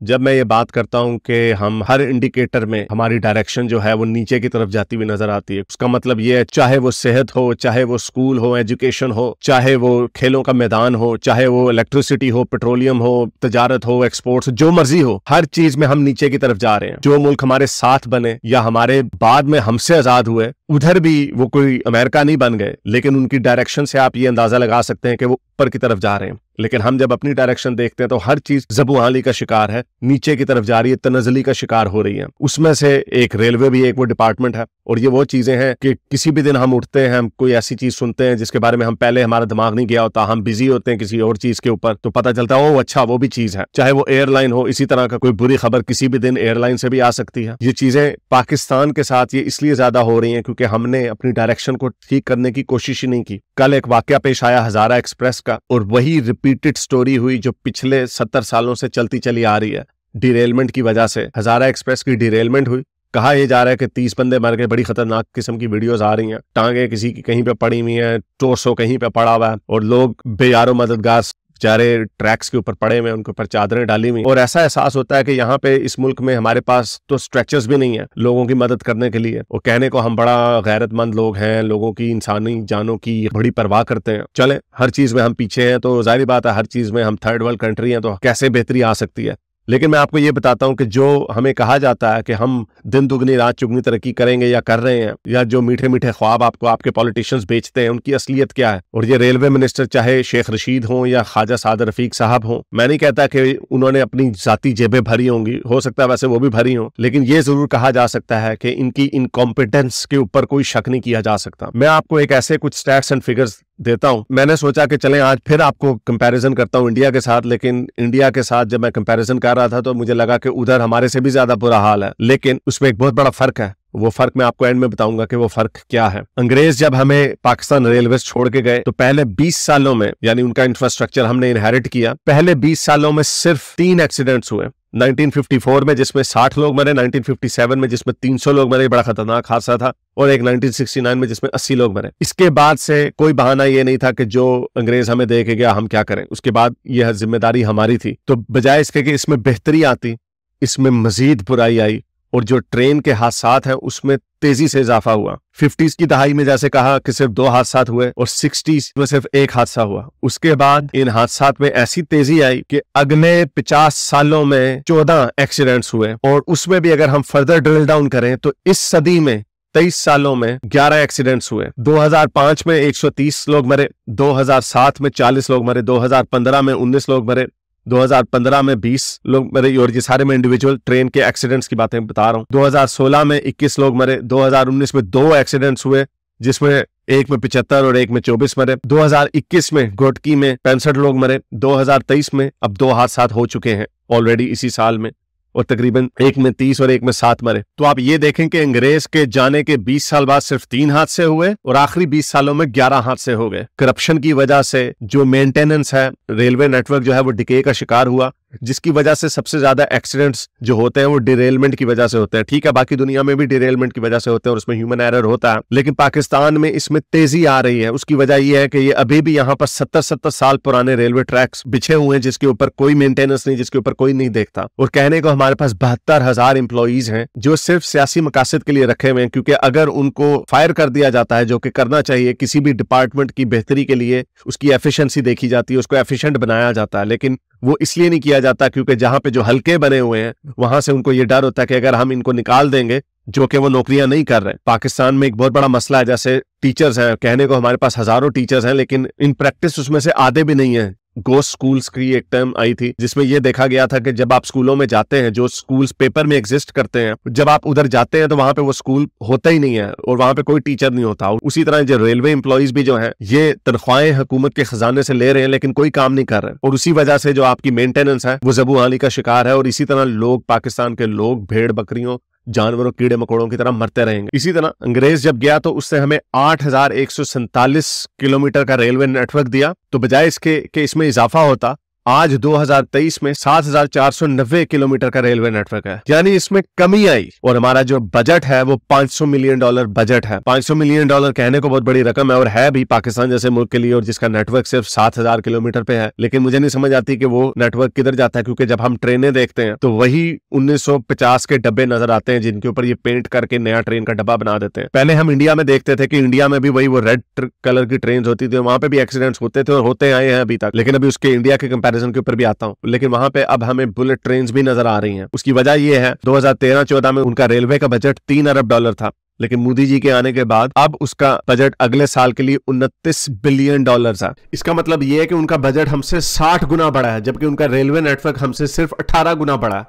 जब मैं ये बात करता हूं कि हम हर इंडिकेटर में हमारी डायरेक्शन जो है वो नीचे की तरफ जाती हुई नजर आती है, उसका मतलब ये है चाहे वो सेहत हो, चाहे वो स्कूल हो, एजुकेशन हो, चाहे वो खेलों का मैदान हो, चाहे वो इलेक्ट्रिसिटी हो, पेट्रोलियम हो, तजारत हो, एक्सपोर्ट्स, जो मर्जी हो, हर चीज में हम नीचे की तरफ जा रहे हैं। जो मुल्क हमारे साथ बने या हमारे बाद में हमसे आजाद हुए, उधर भी वो कोई अमेरिका नहीं बन गए, लेकिन उनकी डायरेक्शन से आप ये अंदाजा लगा सकते हैं कि वो ऊपर की तरफ जा रहे हैं। लेकिन हम जब अपनी डायरेक्शन देखते हैं तो हर चीज ज़बूहाली का शिकार है, नीचे की तरफ जा रही है, तनज़ली का शिकार हो रही है। उसमें से एक रेलवे भी एक वो डिपार्टमेंट है। और ये वो चीजें हैं कि किसी भी दिन हम उठते हैं, हम कोई ऐसी चीज सुनते हैं जिसके बारे में हम पहले हमारा दिमाग नहीं गया होता, हम बिजी होते हैं किसी और चीज के ऊपर, तो पता चलता है ओ अच्छा वो भी चीज है। चाहे वो एयरलाइन हो, इसी तरह का कोई बुरी खबर किसी भी दिन एयरलाइन से भी आ सकती है। ये चीजें पाकिस्तान के साथ ये इसलिए ज्यादा हो रही हैं क्योंकि हमने अपनी डायरेक्शन को ठीक करने की कोशिश ही नहीं की। कल एक वाकया पेश आया हजारा एक्सप्रेस का, और वही रिपीटेड स्टोरी हुई जो पिछले 70 सालों से चलती चली आ रही है। डिरेलमेंट की वजह से हजारा एक्सप्रेस की डिरेलमेंट हुई। कहा यह जा रहा है कि 30 बंदे मर गए, बड़ी खतरनाक किस्म की वीडियोस आ रही हैं, टांगे किसी की कहीं पे पड़ी हुई हैं, टोर्सो कहीं पे पड़ा हुआ है, और लोग बेयारो मददगार बेचारे ट्रैक्स के ऊपर पड़े हुए, उनके ऊपर चादरें डाली हुई। और ऐसा एहसास होता है कि यहाँ पे इस मुल्क में हमारे पास तो स्ट्रेचर्स भी नहीं है लोगों की मदद करने के लिए। और कहने को हम बड़ा गैरतमंद लोग हैं, लोगों की इंसानी जानों की बड़ी परवाह करते हैं। चले हर चीज में हम पीछे हैं तो जाहिर बात है हर चीज में हम थर्ड वर्ल्ड कंट्री हैं, तो कैसे बेहतरी आ सकती है। लेकिन मैं आपको ये बताता हूं कि जो हमें कहा जाता है कि हम दिन दुगनी रात चुगनी तरक्की करेंगे या कर रहे हैं, या जो मीठे मीठे ख्वाब आपको आपके पॉलिटिशियंस बेचते हैं, उनकी असलियत क्या है। और ये रेलवे मिनिस्टर चाहे शेख रशीद हों या ख्वाजा साद रफीक साहब हों, मैं नहीं कहता कि उन्होंने अपनी जाती जेबें भरी होंगी, हो सकता है वैसे वो भी भरी हों, लेकिन ये जरूर कहा जा सकता है कि इनकी इनकॉम्पिटेंस के ऊपर कोई शक नहीं किया जा सकता। मैं आपको एक ऐसे कुछ स्टैट्स एंड फिगर्स देता हूं। मैंने सोचा कि चलें आज फिर आपको कंपैरिजन करता हूं इंडिया के साथ, लेकिन इंडिया के साथ जब मैं कंपैरिजन कर रहा था तो मुझे लगा कि उधर हमारे से भी ज्यादा बुरा हाल है, लेकिन उसमें एक बहुत बड़ा फर्क है। वो फर्क मैं आपको एंड में बताऊंगा कि वो फर्क क्या है। अंग्रेज जब हमें पाकिस्तान रेलवे छोड़ के गए तो पहले 20 सालों में, यानी उनका इंफ्रास्ट्रक्चर हमने इनहेरिट किया, पहले 20 सालों में सिर्फ 3 एक्सीडेंट्स हुए। 1954 में जिसमें 60 लोग मरे, 1957 में जिसमें 300 लोग मरे, बड़ा खतरनाक हादसा था, और एक 1969 में जिसमें 80 लोग मरे। इसके बाद से कोई बहाना ये नहीं था कि जो अंग्रेज हमें दे के गया हम क्या करें, उसके बाद यह जिम्मेदारी हमारी थी। तो बजाय इसके कि इसमें बेहतरी आती, इसमें मजीद बुराई आई, और जो ट्रेन के हादसात हैं उसमें तेजी से इजाफा हुआ। 50s की दहाई में जैसे कहा कि सिर्फ 2 हादसात हुए, और 60s में सिर्फ 1 हादसा हुआ। उसके बाद इन हादसात में ऐसी तेजी आई कि अगले 50 सालों में 14 एक्सीडेंट्स हुए, और उसमें भी अगर हम फर्दर ड्रिल डाउन करें तो इस सदी में 23 सालों में 11 एक्सीडेंट्स हुए। 2005 में 130 लोग मरे, 2007 में 40 लोग मरे, 2015 में 19 लोग मरे, 2015 में 20 लोग मरे, और ये सारे में इंडिविजुअल ट्रेन के एक्सीडेंट्स की बातें बता रहा हूं। 2016 में 21 लोग मरे, 2019 में 2 एक्सीडेंट्स हुए जिसमें एक में 75 और एक में 24 मरे, 2021 में घोटकी में 65 लोग मरे, 2023 में अब 2 हादसात हो चुके हैं ऑलरेडी इसी साल में, और तकरीबन एक में 30 और एक में 7 मरे। तो आप ये देखें कि अंग्रेज के जाने के 20 साल बाद सिर्फ 3 हादसे हुए और आखिरी 20 सालों में 11 हादसे हो गए। करप्शन की वजह से जो मेंटेनेंस है, रेलवे नेटवर्क जो है वो डिके का शिकार हुआ, जिसकी वजह से सबसे ज्यादा एक्सीडेंट्स जो होते हैं वो डिरेलमेंट की वजह से होते हैं। ठीक है, बाकी दुनिया में भी डिरेलमेंट की वजह से होते हैं और उसमें ह्यूमन एरर होता है, लेकिन पाकिस्तान में इसमें तेजी आ रही है। उसकी वजह यह है कि ये अभी भी यहाँ पर 70 साल पुराने रेलवे ट्रैक्स बिछे हुए हैं जिसके ऊपर कोई मेंटेनेंस नहीं, जिसके ऊपर कोई नहीं देखता। और कहने को हमारे पास 72,000 एम्प्लॉइज हैं जो सिर्फ सियासी मकासद के लिए रखे हुए हैं, क्योंकि अगर उनको फायर कर दिया जाता है, जो कि करना चाहिए, किसी भी डिपार्टमेंट की बेहतरी के लिए उसकी एफिशिएंसी देखी जाती है, उसको एफिशिएंट बनाया जाता है, लेकिन वो इसलिए नहीं किया जाता क्योंकि जहां पे जो हल्के बने हुए हैं वहां से उनको ये डर होता है कि अगर हम इनको निकाल देंगे जो कि वो नौकरियां नहीं कर रहे। पाकिस्तान में एक बहुत बड़ा मसला है, जैसे टीचर्स हैं, कहने को हमारे पास हजारों टीचर्स हैं, लेकिन इन प्रैक्टिस उसमें से आधे भी नहीं है। गोस्ट स्कूल्स की एक टर्म आई थी जिसमें यह देखा गया था कि जब आप स्कूलों में जाते हैं, जो स्कूल्स पेपर में एग्जिस्ट करते हैं, जब आप उधर जाते हैं तो वहां पे वो स्कूल होता ही नहीं है और वहां पे कोई टीचर नहीं होता। उसी तरह जो रेलवे एम्प्लॉइज भी जो हैं, ये तनख्वाहें हुकूमत के खजाने से ले रहे हैं लेकिन कोई काम नहीं कर रहे, और उसी वजह से जो आपकी मेंटेनेंस है वो ज़बूहाली का शिकार है। और इसी तरह लोग, पाकिस्तान के लोग भेड़ बकरियों, जानवरों, कीड़े मकोड़ों की तरह मरते रहेंगे। इसी तरह अंग्रेज जब गया तो उससे हमें 8,147 किलोमीटर का रेलवे नेटवर्क दिया, तो बजाय इसके कि इसमें इजाफा होता, आज 2023 में 7,490 किलोमीटर का रेलवे नेटवर्क है, यानी इसमें कमी आई। और हमारा जो बजट है वो $500 मिलियन बजट है। $500 मिलियन कहने को बहुत बड़ी रकम है, और है भी पाकिस्तान जैसे मुल्क के लिए, और जिसका नेटवर्क सिर्फ 7,000 किलोमीटर पे है। लेकिन मुझे नहीं समझ आती कि वो नेटवर्क किधर जाता है, क्योंकि जब हम ट्रेनें देखते हैं तो वही 1950 के डब्बे नजर आते हैं, जिनके ऊपर ये पेंट करके नया ट्रेन का डब्बा बना देते हैं। पहले हम इंडिया में देखते थे कि इंडिया में भी वही वो रेड कलर की ट्रेन होती थी, वहां पे भी एक्सीडेंट्स होते थे और होते आए हैं अभी तक। लेकिन अभी उसके इंडिया के कंपैरिजन के ऊपर भी आता हूं, लेकिन वहां पे अब हमें बुलेट ट्रेन भी नजर आ रही हैं। उसकी वजह यह है 2013-14 में उनका रेलवे का बजट $3 अरब था, लेकिन मोदी जी के आने के बाद अब उसका बजट अगले साल के लिए $29 बिलियन है। इसका मतलब यह है कि उनका बजट हमसे 60 गुना बड़ा है, जबकि उनका रेलवे नेटवर्क हमसे सिर्फ 18 गुना बड़ा है।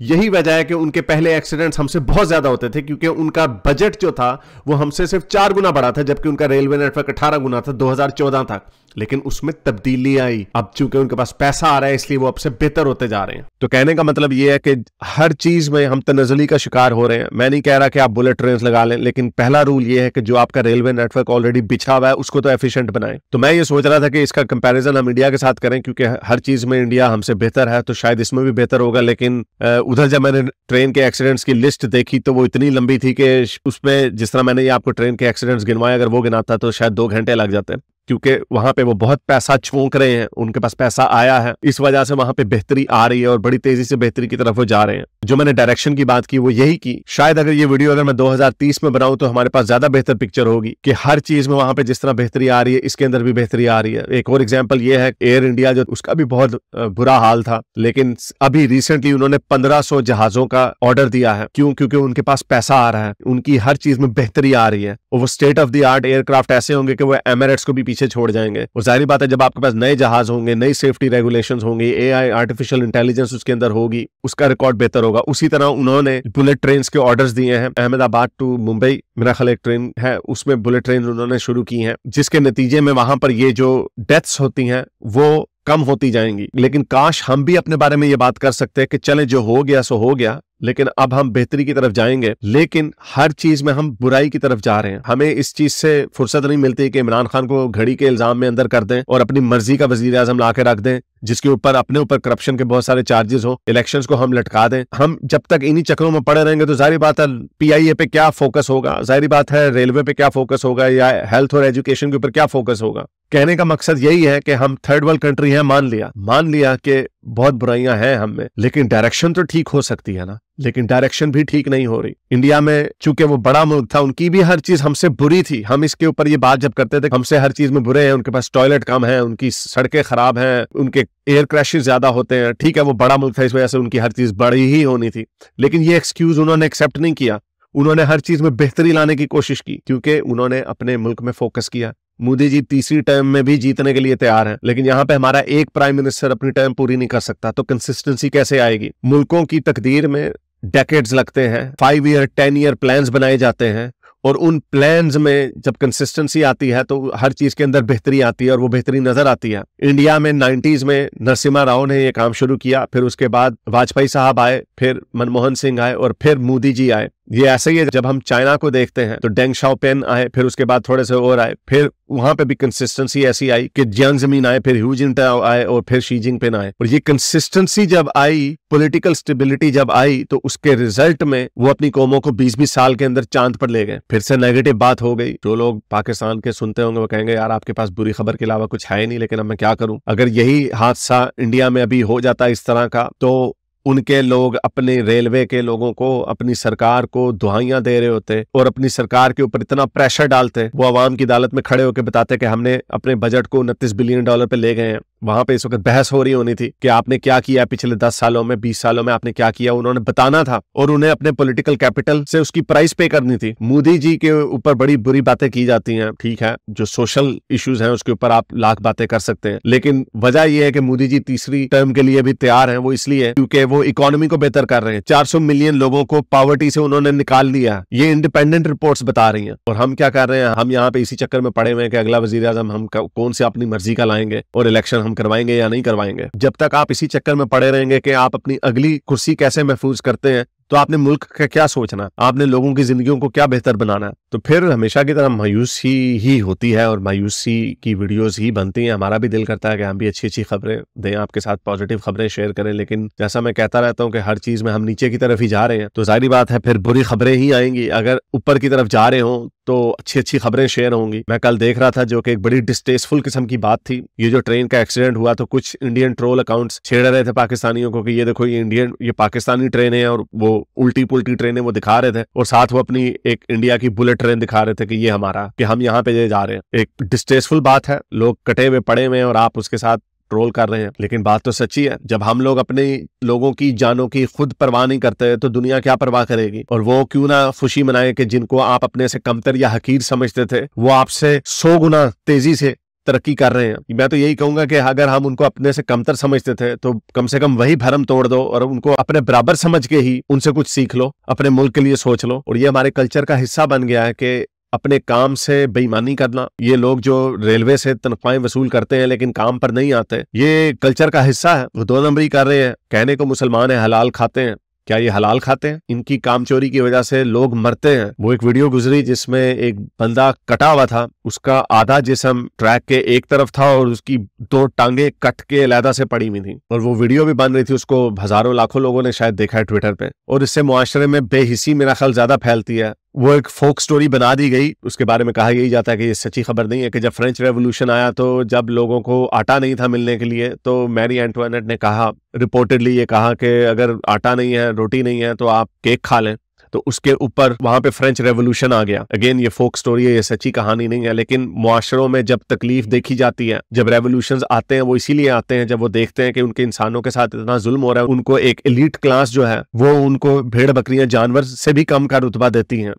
यही वजह है कि उनके पहले एक्सीडेंट्स हमसे बहुत ज्यादा होते थे, क्योंकि उनका बजट जो था वो हमसे सिर्फ 4 गुना बड़ा था, जबकि उनका रेलवे नेटवर्क 18 गुना था 2014 तक। लेकिन उसमें तब्दीली आई, अब चूंकि उनके पास पैसा आ रहा है इसलिए वो अब से बेहतर होते जा रहे हैं। तो कहने का मतलब ये है कि हर चीज में हम तनज़्ज़ुली का शिकार हो रहे हैं। मैं नहीं कह रहा कि आप बुलेट ट्रेन लगा लें, लेकिन पहला रूल ये है कि जो आपका रेलवे नेटवर्क ऑलरेडी बिछा हुआ है उसको तो एफिशिएंट बनाएं। तो मैं ये सोच रहा था कि इसका कंपैरिजन हम इंडिया के साथ करें, क्योंकि हर चीज में इंडिया हमसे बेहतर है, तो शायद इसमें भी बेहतर होगा। लेकिन उधर जब मैंने ट्रेन के एक्सीडेंट्स की लिस्ट देखी तो वो इतनी लंबी थी कि उसमें जिस तरह मैंने ये आपको ट्रेन के एक्सीडेंट्स गिनवाए, अगर वो गिनाता तो शायद 2 घंटे लग जाते, क्योंकि वहां पे वो बहुत पैसा छोंक रहे हैं, उनके पास पैसा आया है, इस वजह से वहां पे बेहतरी आ रही है और बड़ी तेजी से बेहतरी की तरफ वो जा रहे हैं। जो मैंने डायरेक्शन की बात की वो यही की, शायद अगर ये वीडियो अगर मैं 2030 में बनाऊं तो हमारे पास ज्यादा बेहतर पिक्चर होगी कि हर चीज में वहां पे जिस तरह बेहतरी आ रही है इसके अंदर भी बेहतरी आ रही है। एक और एग्जाम्पल ये है एयर इंडिया, जो उसका भी बहुत बुरा हाल था, लेकिन अभी रिसेंटली उन्होंने 1500 जहाजों का ऑर्डर दिया है। क्यों? क्योंकि उनके पास पैसा आ रहा है, उनकी हर चीज में बेहतरी आ रही है, और वो state of the art aircraft ऐसे होंगे कि वो एमिरेट्स को भी पीछे छोड़ जाएंगे। और जाहिर बात है जब आपके पास नए जहाज होंगे, नई सेफ्टी रेगुलेशंस होंगी, एआई आर्टिफिशियल इंटेलिजेंस उसके अंदर होगी, उसका रिकॉर्ड बेहतर होगा। उसी तरह उन्होंने बुलेट ट्रेन के ऑर्डर्स दिए हैं। अहमदाबाद टू मुंबई मेरा ख्याल एक ट्रेन है, उसमें बुलेट ट्रेन उन्होंने शुरू की हैं, जिसके नतीजे में वहां पर ये जो डेथ्स होती हैं वो कम होती जाएंगी। लेकिन काश हम भी अपने बारे में ये बात कर सकते हैं कि चले जो हो गया सो हो गया, लेकिन अब हम बेहतरी की तरफ जाएंगे। लेकिन हर चीज में हम बुराई की तरफ जा रहे हैं। हमें इस चीज से फुर्सत नहीं मिलती कि इमरान खान को घड़ी के इल्जाम में अंदर कर दें और अपनी मर्जी का वजीर आजम ला के रख दें, जिसके ऊपर अपने ऊपर करप्शन के बहुत सारे चार्जेस हो, इलेक्शंस को हम लटका दें। हम जब तक इन्हीं चक्रों में पड़े रहेंगे तो जाहिर बात है पीआईए पे क्या फोकस होगा, जाहिर बात है रेलवे पे क्या फोकस होगा, या हेल्थ और एजुकेशन के ऊपर क्या फोकस होगा। कहने का मकसद यही है कि हम थर्ड वर्ल्ड कंट्री है, मान लिया कि बहुत बुराइयां हैं हम में, लेकिन डायरेक्शन तो ठीक हो सकती है ना। लेकिन डायरेक्शन भी ठीक नहीं हो रही। इंडिया में चूंकि वो बड़ा मुल्क था, उनकी भी हर चीज हमसे बुरी थी। हम इसके ऊपर ये बात जब करते थे हमसे हर चीज में बुरे हैं, उनके पास टॉयलेट कम है, उनकी सड़कें खराब हैं, उनके एयर क्रैशेस ज्यादा होते हैं। ठीक है वो बड़ा मुल्क था, इस वजह से उनकी हर चीज बड़ी ही होनी थी, लेकिन ये एक्सक्यूज उन्होंने एक्सेप्ट नहीं किया। उन्होंने हर चीज में बेहतरी लाने की कोशिश की, क्योंकि उन्होंने अपने मुल्क में फोकस किया। मोदी जी तीसरी टर्म में भी जीतने के लिए तैयार हैं, लेकिन यहाँ पे हमारा एक प्राइम मिनिस्टर अपनी टर्म पूरी नहीं कर सकता, तो कंसिस्टेंसी कैसे आएगी? मुल्कों की तकदीर में डेकेड्स लगते हैं, 5 ईयर 10 ईयर प्लान्स बनाए जाते हैं, और उन प्लान्स में जब कंसिस्टेंसी आती है तो हर चीज के अंदर बेहतरी आती है, और वो बेहतरी नजर आती है। इंडिया में 90s में नरसिम्हा राव ने ये काम शुरू किया, फिर उसके बाद वाजपेयी साहब आए, फिर मनमोहन सिंह आए, और फिर मोदी जी आए। ये ऐसे ही है, जब हम चाइना को देखते हैं तो डेंग शाओपिन आए, फिर उसके बाद थोड़े से और आए, फिर वहां पे भी कंसिस्टेंसी ऐसी आई कि जियांग ज़मीन आए, फिर ह्यू जिनटाओ आए, और फिर शी जिनपिंग आए। और ये कंसिस्टेंसी जब आई, पॉलिटिकल स्टेबिलिटी जब आई, तो उसके रिजल्ट में वो अपनी कौमों को 20-20 साल के अंदर चांद पर ले गए। फिर से नेगेटिव बात हो गई। जो लोग पाकिस्तान के सुनते होंगे वो कहेंगे यार आपके पास बुरी खबर के अलावा कुछ है नहीं, लेकिन अब मैं क्या करूं। अगर यही हादसा इंडिया में अभी हो जाता इस तरह का, तो उनके लोग अपने रेलवे के लोगों को, अपनी सरकार को दुहाइयां दे रहे होते और अपनी सरकार के ऊपर इतना प्रेशर डालते, वो अवाम की अदालत में खड़े होकर बताते कि हमने अपने बजट को $29 बिलियन पे ले गए हैं। वहां पे इस वक्त बहस हो रही होनी थी कि आपने क्या किया पिछले 10 सालों में, 20 सालों में आपने क्या किया, उन्होंने बताना था, और उन्हें अपने पॉलिटिकल कैपिटल से उसकी प्राइस पे करनी थी। मोदी जी के ऊपर बड़ी बुरी बातें की जाती हैं, ठीक है, जो सोशल इश्यूज हैं उसके ऊपर आप लाख बातें कर सकते हैं, लेकिन वजह यह है कि मोदी जी तीसरी टर्म के लिए भी तैयार हैं। वो इसलिए क्योंकि वो इकोनॉमी को बेहतर कर रहे हैं। 400 मिलियन लोगों को पॉवर्टी से उन्होंने निकाल लिया, ये इंडिपेंडेंट रिपोर्ट्स बता रही हैं। और हम क्या कर रहे हैं? हम यहाँ पे इसी चक्कर में पड़े हुए हैं कि अगला वजीर आजम हम कौन से अपनी मर्जी का लाएंगे और इलेक्शन हम करवाएंगे या नहीं करवाएंगे। जब तक आप इसी चक्कर में पड़े रहेंगे कि आप अपनी अगली कुर्सी कैसे महफूज करते हैं, तो आपने मुल्क का क्या सोचना, आपने लोगों की जिंदगियों को क्या बेहतर बनाना है। तो फिर हमेशा की तरह मायूसी ही होती है और मायूसी की वीडियोस ही बनती हैं। हमारा भी दिल करता है कि हम भी अच्छी अच्छी खबरें दें, आपके साथ पॉजिटिव खबरें शेयर करें, लेकिन जैसा मैं कहता रहता हूं कि हर चीज में हम नीचे की तरफ ही जा रहे हैं, तो जाहिर बात है फिर बुरी खबरें ही आएंगी। अगर ऊपर की तरफ जा रहे हो तो अच्छी अच्छी खबरें शेयर होंगी। मैं कल देख रहा था जो कि एक बड़ी डिस्टेस्टफुल किस्म की बात थी, ये जो ट्रेन का एक्सीडेंट हुआ तो कुछ इंडियन ट्रोल अकाउंट्स छेड़ रहे थे पाकिस्तानियों को कि ये देखो ये पाकिस्तानी ट्रेन है, और वो उल्टी पुल्टी ट्रेनें वो दिखा रहे थे, और साथ वो अपनी एक इंडिया की बुलेट ट्रेन दिखा रहे थे कि ये हमारा, कि हम यहाँ पे जा रहे हैं। एक डिस्टेस्टफुल बात है, लोग कटे हुए पड़े हुए हैं और आप उसके साथ ट्रोल कर रहे हैं। लेकिन बात तो सच्ची है, जब हम लोग अपने लोगों की जानों की खुद परवाह नहीं करते तो दुनिया क्या परवाह करेगी। और वो क्यों ना खुशी मनाए कि जिनको आप अपने से कमतर या हकीर समझते थे वो आपसे 100 गुना तेजी से तरक्की कर रहे हैं। मैं तो यही कहूंगा कि अगर हम उनको अपने से कमतर समझते थे तो कम से कम वही भरम तोड़ दो और उनको अपने बराबर समझ के ही उनसे कुछ सीख लो, अपने मुल्क के लिए सोच लो। और ये हमारे कल्चर का हिस्सा बन गया है कि अपने काम से बेईमानी करना। ये लोग जो रेलवे से तनख्वाहें वसूल करते हैं लेकिन काम पर नहीं आते, ये कल्चर का हिस्सा है। वो 2 नंबरी कर रहे हैं। कहने को मुसलमान है, हलाल खाते हैं, क्या ये हलाल खाते हैं? इनकी कामचोरी की वजह से लोग मरते हैं। वो एक वीडियो गुजरी जिसमें एक बंदा कटा हुआ था, उसका आधा जिस्म ट्रैक के एक तरफ था और उसकी 2 टांगे कट के अलहदा से पड़ी हुई थी, और वो वीडियो भी बन रही थी। उसको हजारों लाखों लोगों ने शायद देखा है ट्विटर पे, और इससे मुआशरे में बेहिसी मेरा ख्याल ज्यादा फैलती है। वो एक फोक स्टोरी बना दी गई, उसके बारे में कहा यही जाता है कि ये सच्ची खबर नहीं है कि जब फ्रेंच रेवोल्यूशन आया तो जब लोगों को आटा नहीं था मिलने के लिए तो मैरी एंटोइनेट ने कहा, रिपोर्टेडली ये कहा कि अगर आटा नहीं है, रोटी नहीं है तो आप केक खा लें। तो उसके ऊपर वहां पे फ्रेंच रेवोल्यूशन आ गया। अगेन ये फोक स्टोरी है, ये सच्ची कहानी नहीं है, लेकिन मुआशरों में जब तकलीफ देखी जाती है, जब रेवोल्यूशंस आते हैं वो इसीलिए आते हैं जब वो देखते हैं कि उनके इंसानों के साथ इतना जुल्म हो रहा है। उनको एक एलीट क्लास जो है वो उनको भेड़ बकरियां जानवर से भी कम का रुतबा देती हैं,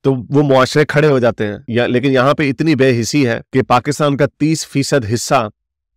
तो वो मुआशरे खड़े हो जाते हैं। लेकिन यहाँ पे इतनी बेहिसी है कि पाकिस्तान का 30% हिस्सा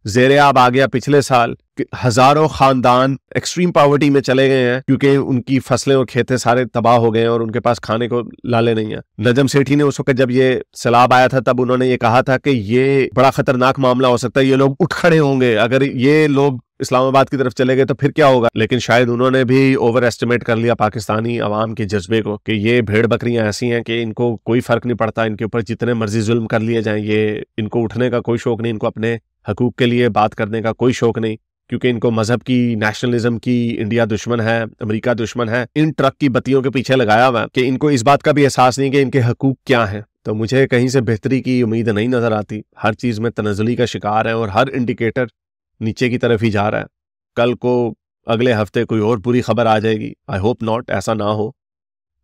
ज़ेरे आब आ गया पिछले साल। हजारों खानदान एक्सट्रीम पॉवर्टी में चले गए हैं क्योंकि उनकी फसलें और खेतें सारे तबाह हो गए हैं और उनके पास खाने को लाले नहीं है। नजम सेठी ने उस वक्त जब ये सैलाब आया था तब उन्होंने ये कहा था कि ये बड़ा खतरनाक मामला हो सकता है, ये लोग उठ खड़े होंगे, अगर ये लोग इस्लामाबाद की तरफ चले गए तो फिर क्या होगा। लेकिन शायद उन्होंने भी ओवर एस्टिमेट कर लिया पाकिस्तानी अवाम के जज्बे को कि ये भेड़ बकरियां ऐसी हैं कि इनको कोई फर्क नहीं पड़ता, इनके ऊपर जितने मर्जी जुल्म कर लिए जाएं, ये इनको उठने का कोई शौक नहीं, इनको अपने हकूक के लिए बात करने का कोई शौक नहीं, क्योंकि इनको मजहब की, नेशनलिज्म की, इंडिया दुश्मन है, अमेरिका दुश्मन है, इन ट्रक की बत्तियों के पीछे लगाया हुआ है कि इनको इस बात का भी एहसास नहीं कि इनके हकूक क्या है। तो मुझे कहीं से बेहतरी की उम्मीद नहीं नजर आती। हर चीज में तनज़ुली का शिकार है और हर इंडिकेटर नीचे की तरफ ही जा रहा है। कल को अगले हफ्ते कोई और बुरी खबर आ जाएगी, आई होप नॉट, ऐसा ना हो।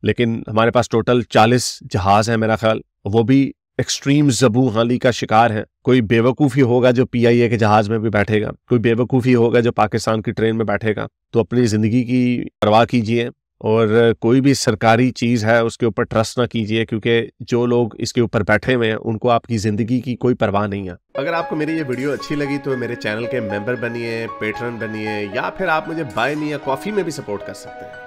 लेकिन हमारे पास टोटल 40 जहाज है मेरा ख्याल, वो भी एक्सट्रीम ज़बू हाली का शिकार है। कोई बेवकूफ़ी होगा जो PIA के जहाज में भी बैठेगा, कोई बेवकूफ़ी होगा जो पाकिस्तान की ट्रेन में बैठेगा। तो अपनी ज़िंदगी की परवाह कीजिए और कोई भी सरकारी चीज़ है उसके ऊपर ट्रस्ट ना कीजिए, क्योंकि जो लोग इसके ऊपर बैठे हुए हैं उनको आपकी ज़िंदगी की कोई परवाह नहीं है। अगर आपको मेरी ये वीडियो अच्छी लगी तो मेरे चैनल के मेंबर बनिए, पेट्रन बनिए, या फिर आप मुझे बाय मी या कॉफ़ी में भी सपोर्ट कर सकते हैं।